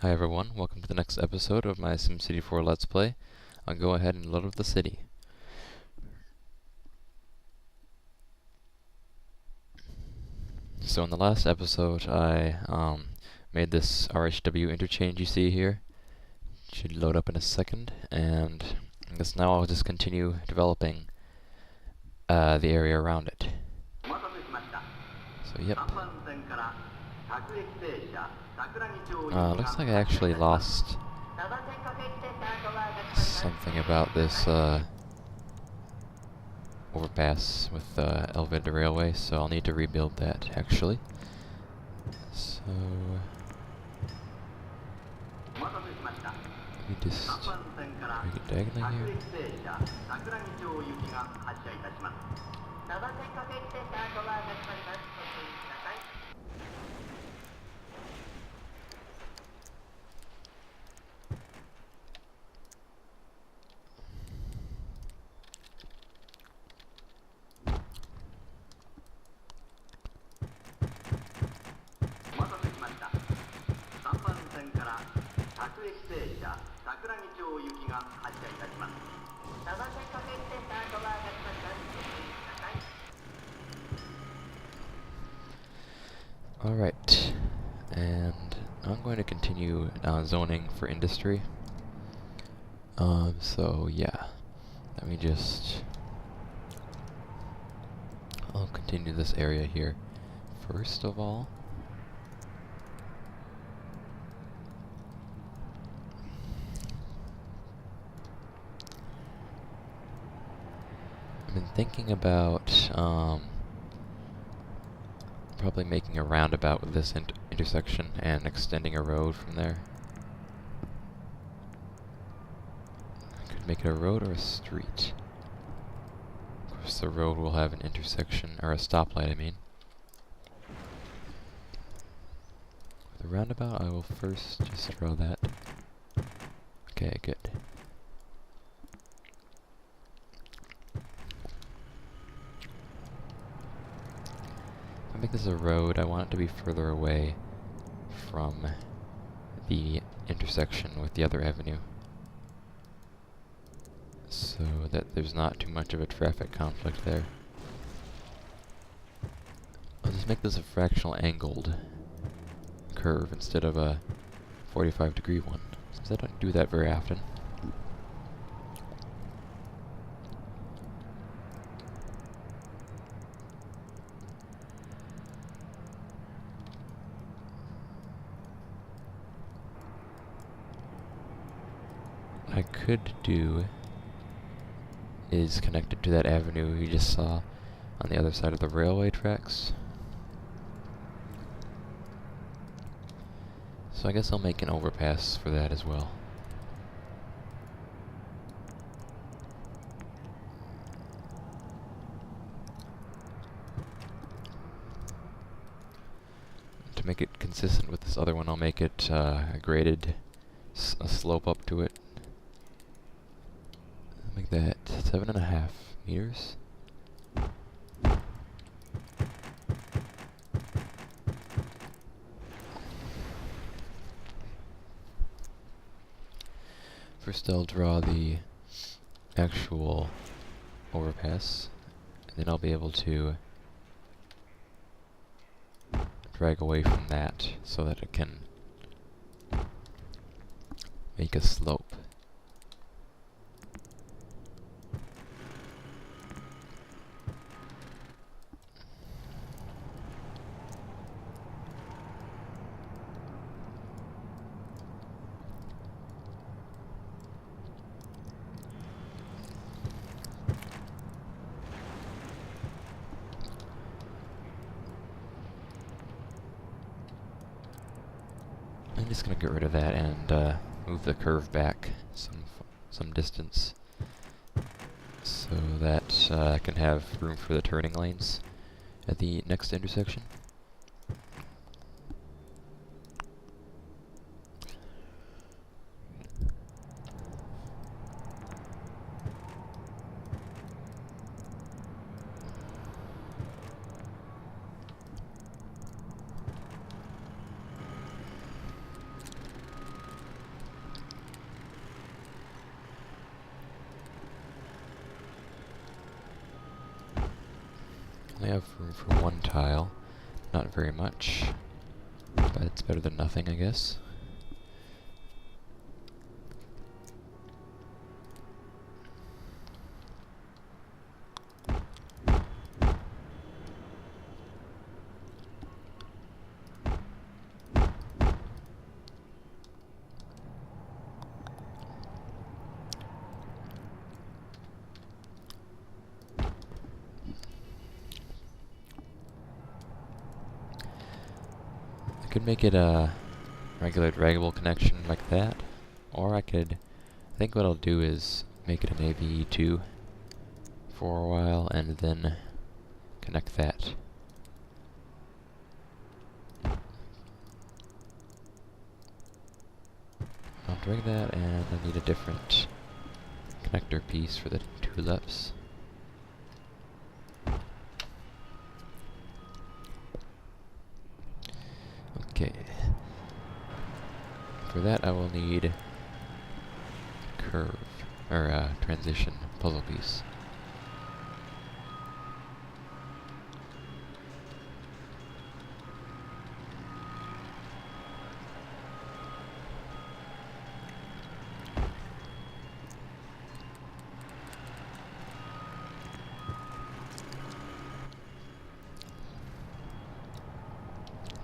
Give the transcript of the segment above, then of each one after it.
Hi everyone, welcome to the next episode of my SimCity 4 Let's Play. I'll go ahead and load up the city. So in the last episode I made this RHW interchange you see here. It should load up in a second, and I guess now I'll just continue developing the area around it. So yep. Looks like I actually lost something about this overpass with elevated railway, so I'll need to rebuild that actually. So let me just make it diagonally here. Alright, and I'm going to continue zoning for industry. So yeah, let me just... I'll continue this area here. First of all, I've been thinking about probably making a roundabout with this intersection and extending a road from there. I could make it a road or a street. Of course, the road will have an intersection, or a stoplight, I mean. With the roundabout, I will first just draw that. Okay, good. If I make this a road, I want it to be further away from the intersection with the other avenue, so that there's not too much of a traffic conflict there. I'll just make this a fractional angled curve instead of a 45-degree one, since I don't do that very often. What I could do is connect it to that avenue you just saw on the other side of the railway tracks. So I guess I'll make an overpass for that as well. To make it consistent with this other one, I'll make it a graded a slope up to it. I'll make that 7.5 meters. First I'll draw the actual overpass, and then I'll be able to drag away from that so that it can make a slope. I'm just gonna get rid of that and move the curve back some distance, so that I can have room for the turning lanes at the next intersection. room for one tile. Not very much, but it's better than nothing, I guess. I could make it a regular draggable connection like that, or I think what I'll do is make it an AVE2 for a while and then connect that. I'll drag that, and I need a different connector piece for the tulips. Okay. For that I will need curve, or transition puzzle piece.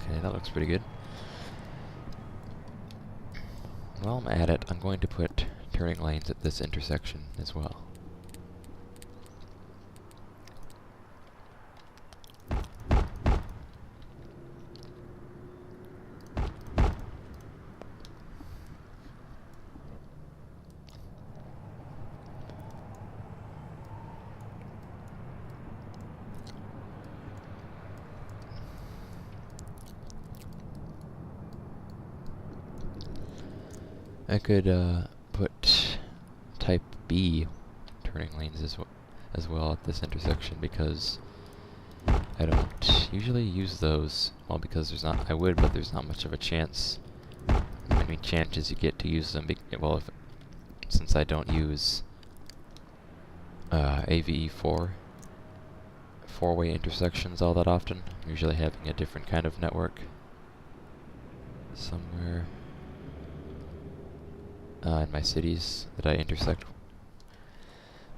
Okay, that looks pretty good. While I'm at it, I'm going to put turning lanes at this intersection as well. I could put type B turning lanes as well at this intersection, because I don't usually use those. Well, because I would, but there's not much of a chance. How many chances you get to use them? Well, since I don't use AVE4 four-way intersections all that often, I'm usually having a different kind of network somewhere in my cities that I intersect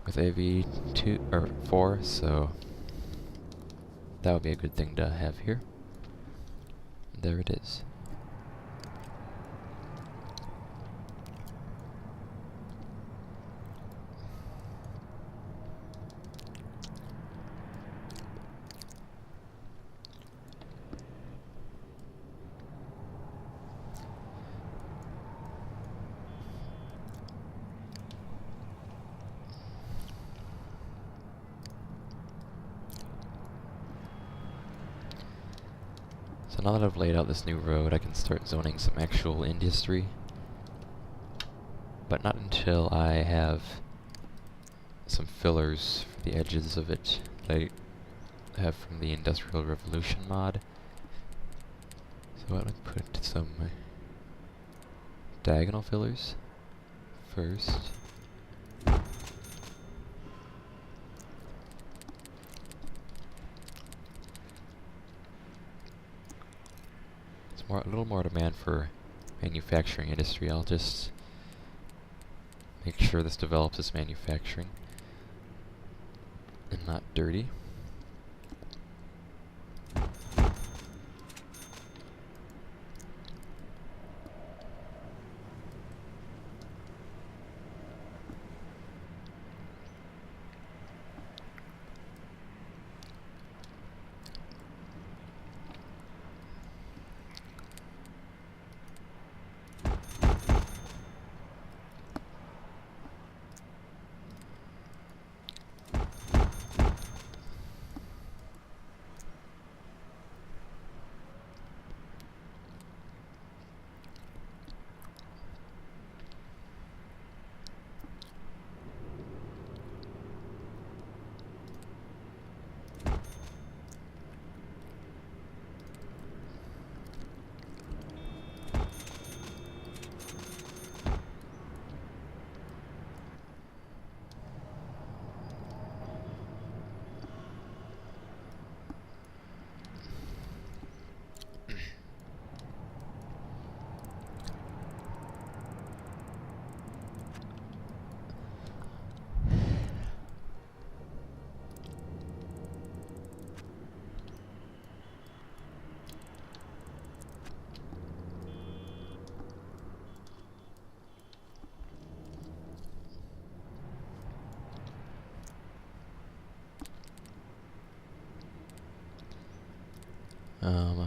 with AV2 or 4, so that would be a good thing to have here. There it is. So now that I've laid out this new road, I can start zoning some actual industry. But not until I have some fillers for the edges of it that I have from the Industrial Revolution mod. So I would put some diagonal fillers first. A little more demand for manufacturing industry. I'll just make sure this develops as manufacturing and not dirty.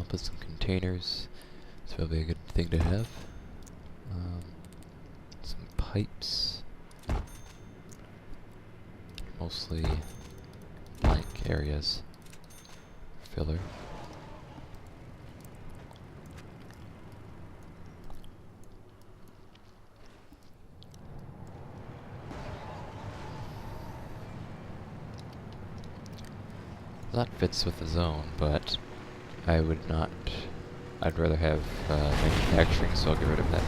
I'll put some containers. This will be a good thing to have. Some pipes. Mostly blank areas. Filler. That fits with the zone, but I would not. I'd rather have manufacturing, so I'll get rid of that.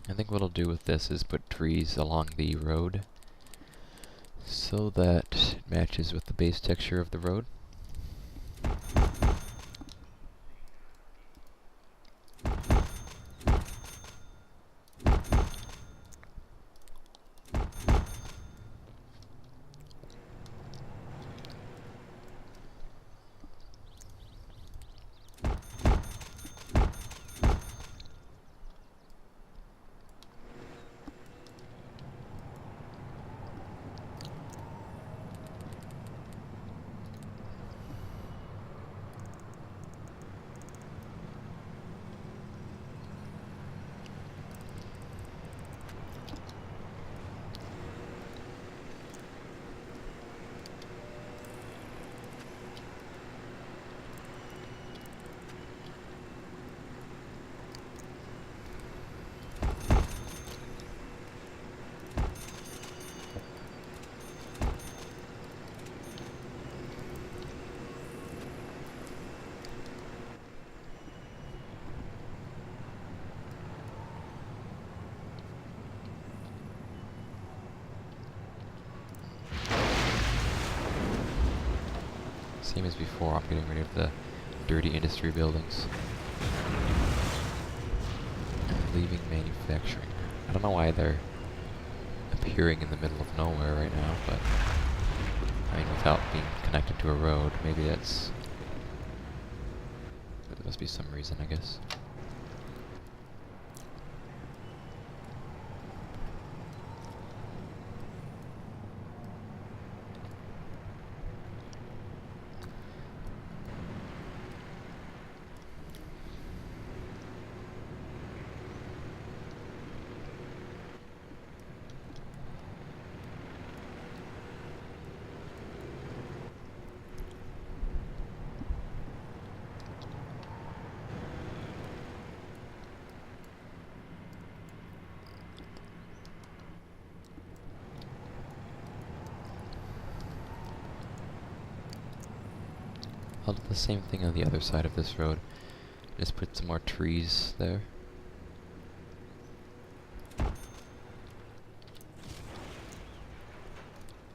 I think what I'll do with this is put trees along the road so that it matches with the base texture of the road. Same as before, I'm getting rid of the dirty industry buildings. And leaving manufacturing. I don't know why they're appearing in the middle of nowhere right now, but I mean, without being connected to a road, maybe that's... there must be some reason, I guess. I'll do the same thing on the other side of this road. Just put some more trees there.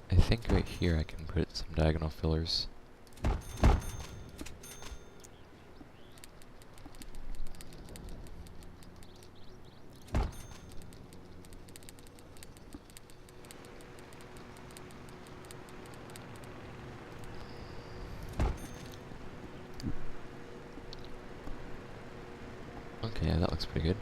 I think right here I can put some diagonal fillers. Okay, yeah, that looks pretty good.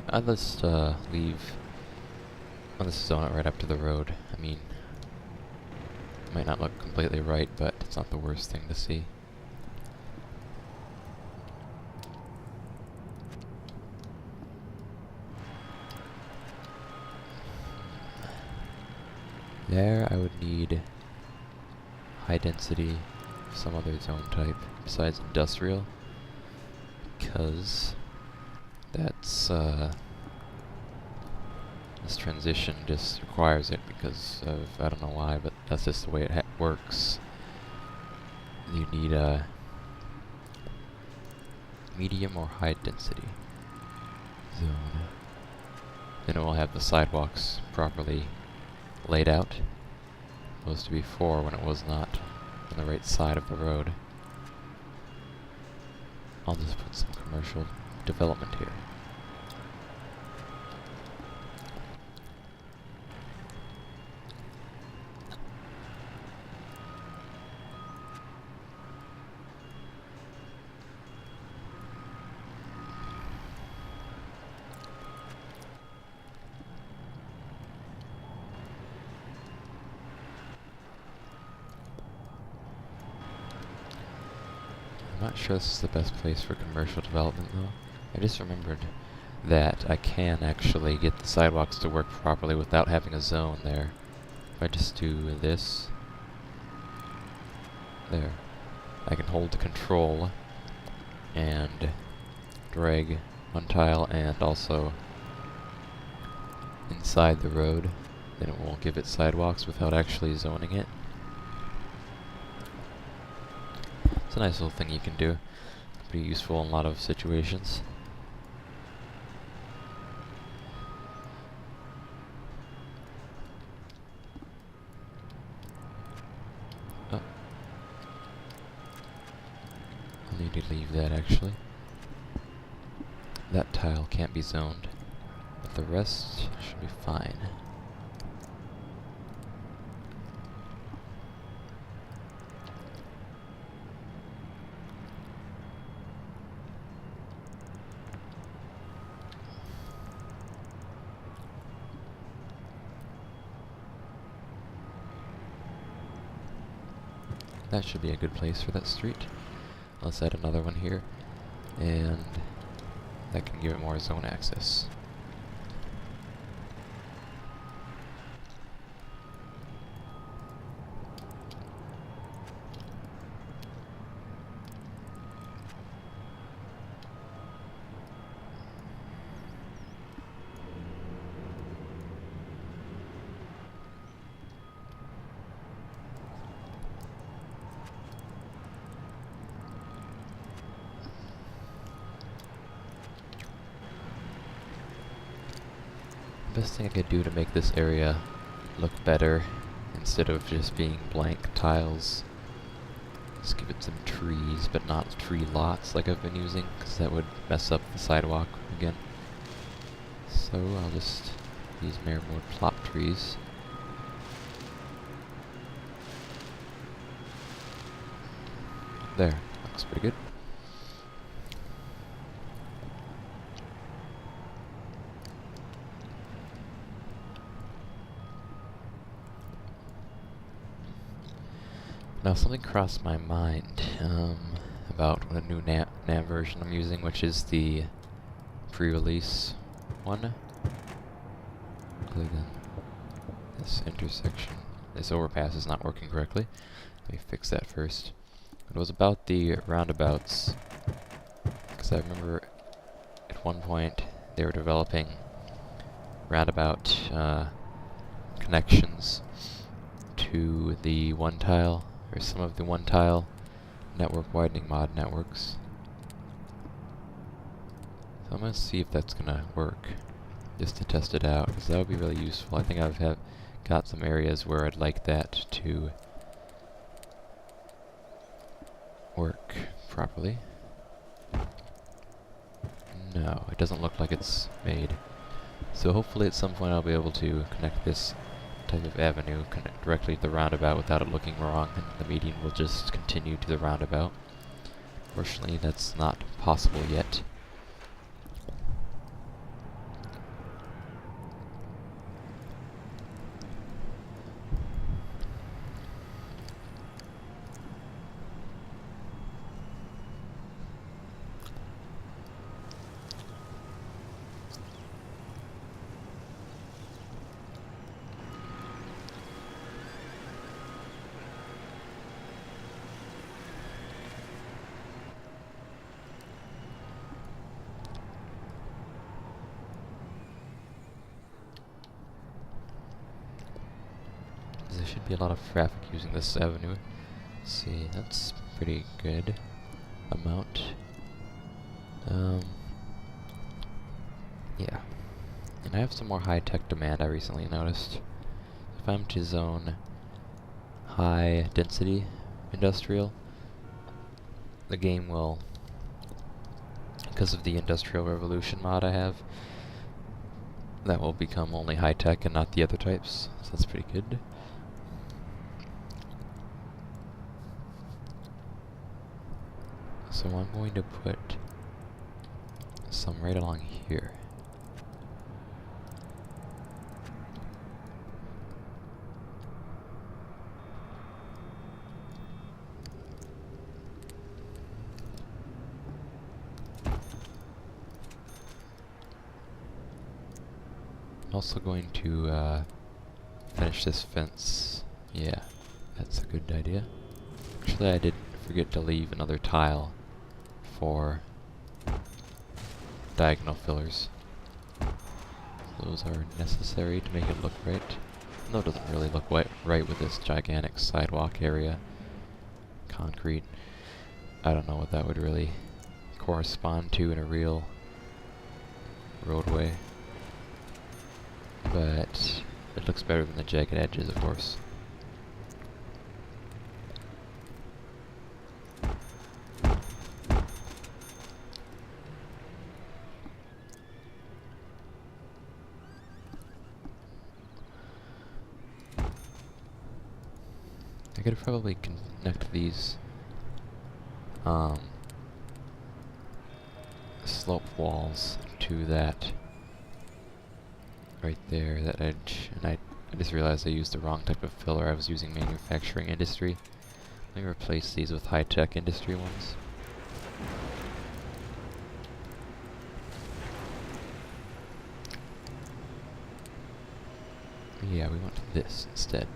I'll just leave... I'll just zone it right up to the road. I mean, it might not look completely right, but it's not the worst thing to see. There I would need high density, some other zone type besides industrial, because that's this transition just requires it because of, I don't know why, but that's just the way it works. you need a medium or high density zone. Then it will have the sidewalks properly laid out. Supposed to be 4 when it was not on the right side of the road. I'll just put some commercial development here. I'm not sure this is the best place for commercial development though. I just remembered that I can actually get the sidewalks to work properly without having a zone there. If I just do this, there, I can hold the control and drag one tile and also inside the road. Then it won't give it sidewalks without actually zoning it. It's a nice little thing you can do. Pretty useful in a lot of situations. Oh. I'll need to leave that actually. That tile can't be zoned, but the rest should be fine. That should be a good place for that street. Let's add another one here, and that can give it more zone access. The best thing I could do to make this area look better, instead of just being blank tiles, is give it some trees, but not tree lots like I've been using, because that would mess up the sidewalk again. So I'll just use mere mode plop trees. There, looks pretty good. Now something crossed my mind about a new nav version I'm using, which is the pre-release one. Click on this intersection. This overpass is not working correctly. Let me fix that first. It was about the roundabouts, because I remember at one point they were developing roundabout connections to the one tile, or some of the one tile network widening mod networks. So I'm going to see if that's going to work, just to test it out, because that would be really useful. I think I've got some areas where I'd like that to work properly. No, it doesn't look like it's made. So hopefully at some point I'll be able to connect this type of avenue directly to the roundabout without it looking wrong, and the median will just continue to the roundabout. Fortunately, that's not possible yet. There should be a lot of traffic using this avenue. Let's see, that's pretty good amount. Yeah. And I have some more high-tech demand I recently noticed. If I'm to zone high-density industrial, the game will, because of the Industrial Revolution mod I have, that will become only high-tech and not the other types, so that's pretty good. So I'm going to put some right along here. I'm also going to finish this fence. Yeah, that's a good idea. Actually, I did forget to leave another tile for diagonal fillers. Those are necessary to make it look right. Though it doesn't really look right with this gigantic sidewalk area. Concrete. I don't know what that would really correspond to in a real roadway. But it looks better than the jagged edges, of course. I could probably connect these slope walls to that right there, that edge, and I just realized I used the wrong type of filler. I was using manufacturing industry. Let me replace these with high-tech industry ones. Yeah, we want this instead.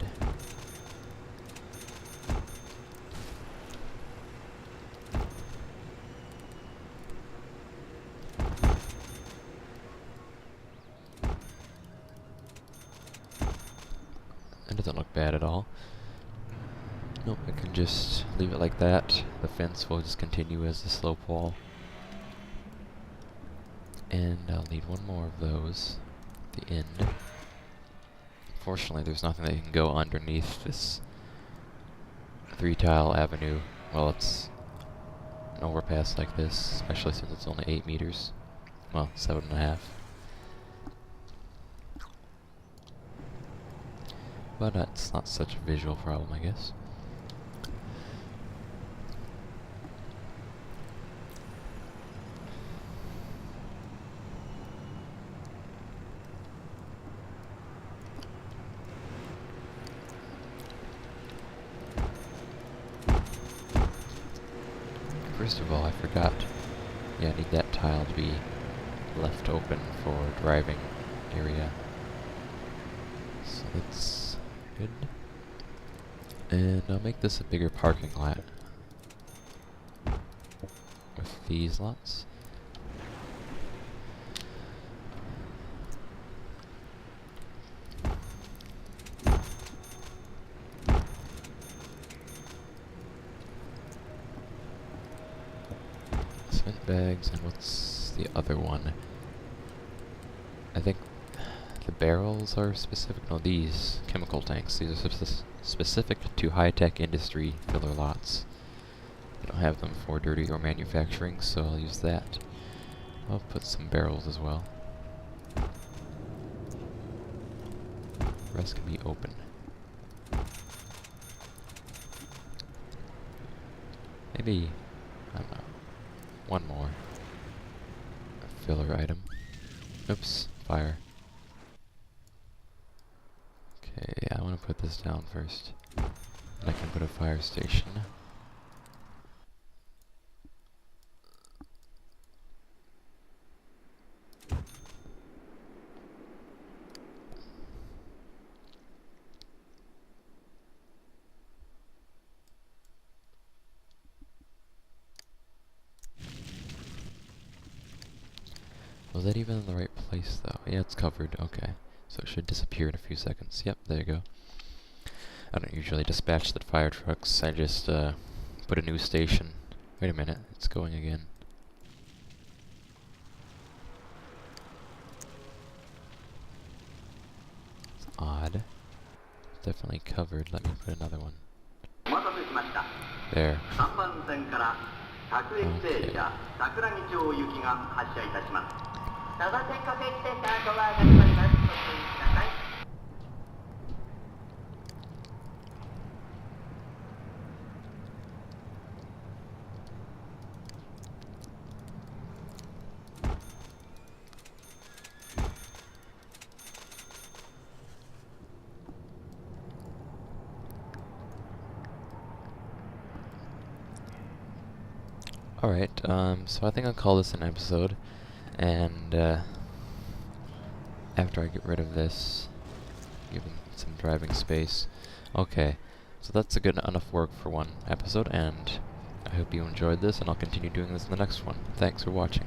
It doesn't look bad at all. Nope, I can just leave it like that. The fence will just continue as the slope wall. And I'll need one more of those at the end. Unfortunately, there's nothing that can go underneath this 3-tile avenue. Well, it's an overpass like this, especially since it's only 8 meters. Well, 7.5. But it's not such a visual problem, I guess. First of all, I forgot. Yeah, I need that tile to be left open for driving area. So that's good. And I'll make this a bigger parking lot with these lots. Cement bags, and what's the other one? I think the barrels are specific. No, these chemical tanks. These are specific to high-tech industry filler lots. I don't have them for dirty or manufacturing, so I'll use that. I'll put some barrels as well. The rest can be open. Maybe, I don't know, one more filler item. Oops, fire. Okay, I want to put this down first. And I can put a fire station. Was that even in the right place, though? Yeah, it's covered. Okay. So it should disappear in a few seconds. Yep, there you go. I don't usually dispatch the fire trucks. I just put a new station. Wait a minute, it's going again. It's odd. It's definitely covered. Let me put another one. There. Okay. Alright, so I think I'll call this an episode, and after I get rid of this, give him some driving space. Okay, so that's a good enough work for one episode, and I hope you enjoyed this, and I'll continue doing this in the next one. Thanks for watching.